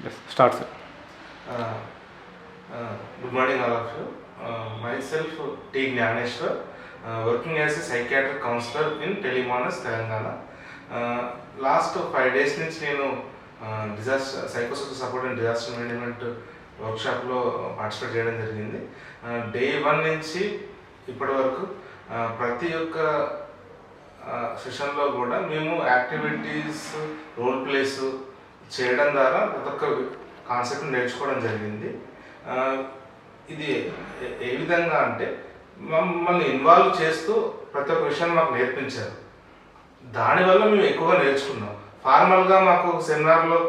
Yes, start, sir. Uh, Good morning, all of you. Myself, T. Gyaneshwar, working as a psychiatric counselor in Telemanas, Telangana. Last 5 days నుంచి నేను disaster psychosocial support and disaster management వర్క్షాప్లో participate చేయడం జరిగింది. Day 1 నుంచి ఇప్పటి వరకు ప్రతి ఒక్క సెషన్లో కూడా మేము యాక్టివిటీస్, రోల్ ప్లేస్ చేయడం ద్వారా ప్రతి ఒక్క కాన్సెప్ట్ నేర్చుకోవడం జరిగింది. ఇది ఏ విధంగా అంటే మమ్మల్ని ఇన్వాల్వ్ చేస్తూ ప్రతి ఒక్క విషయాన్ని మాకు నేర్పించారు. దానివల్ల మేము ఎక్కువగా నేర్చుకున్నాం. ఫార్మల్గా మాకు సెమినార్లో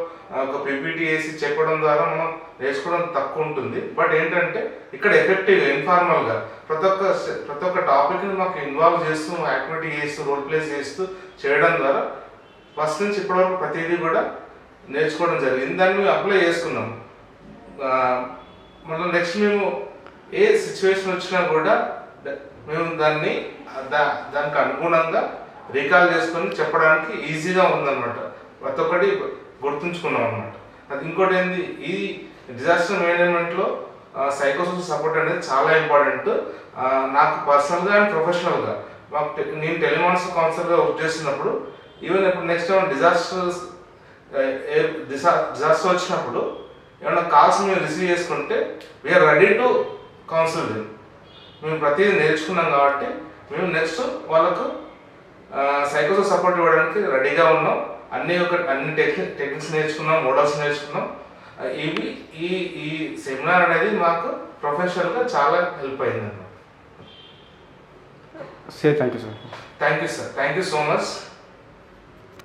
ఒక పీపీటీ వేసి చెప్పడం ద్వారా మనం నేర్చుకోవడం తక్కువ ఉంటుంది. బట్ ఏంటంటే ఇక్కడ ఎఫెక్టివ్గా ఇన్ఫార్మల్గా ప్రతి ఒక్క టాపిక్ని మాకు ఇన్వాల్వ్ చేస్తూ యాక్టివిటీ చేస్తూ రోల్ ప్లేస్ చేస్తూ చేయడం ద్వారా ఫస్ట్ నుంచి ఇప్పటివరకు ప్రతిదీ కూడా నేర్చుకోవడం జరిగింది. దాన్ని మేము అప్లై చేసుకున్నాం. మళ్ళీ నెక్స్ట్ మేము ఏ సిచ్యువేషన్ వచ్చినా కూడా మేము దానికి అనుగుణంగా రీకాల్ చేసుకొని చెప్పడానికి ఈజీగా ఉందన్నమాట. ప్రతి ఒక్కటి గుర్తుంచుకున్నాం అన్నమాట. అది ఇంకోటి ఏంది, ఈ డిజాస్టర్ మేనేజ్మెంట్లో సైకోసోషల్ సపోర్ట్ అనేది చాలా ఇంపార్టెంట్. నాకు పర్సనల్గా అండ్ ప్రొఫెషనల్గా నేను టెలిమాన్స్ కౌన్సిలర్గా వర్క్ చేస్తున్నప్పుడు ఈవెన్ ఇప్పుడు నెక్స్ట్ టైం డిజాస్టర్ వచ్చినప్పుడు ఏమైనా కాల్స్ మేము రిసీవ్ చేసుకుంటే వీఆర్ రెడీ టు కౌన్సిల్. మేము ప్రతిదీ నేర్చుకున్నాం కాబట్టి మేము నెక్స్ట్ వాళ్ళకు సైకోసోషల్ సపోర్ట్ ఇవ్వడానికి రెడీగా ఉన్నాం. అన్ని టెక్నిక్స్ నేర్చుకున్నాం, మోడల్స్ నేర్చుకున్నాం. ఈ సెమినార్ అనేది మాకు ప్రొఫెషనల్గా చాలా హెల్ప్ అయింది అన్నమాట. Say thank you, sir. Thank you sir, thank you so much.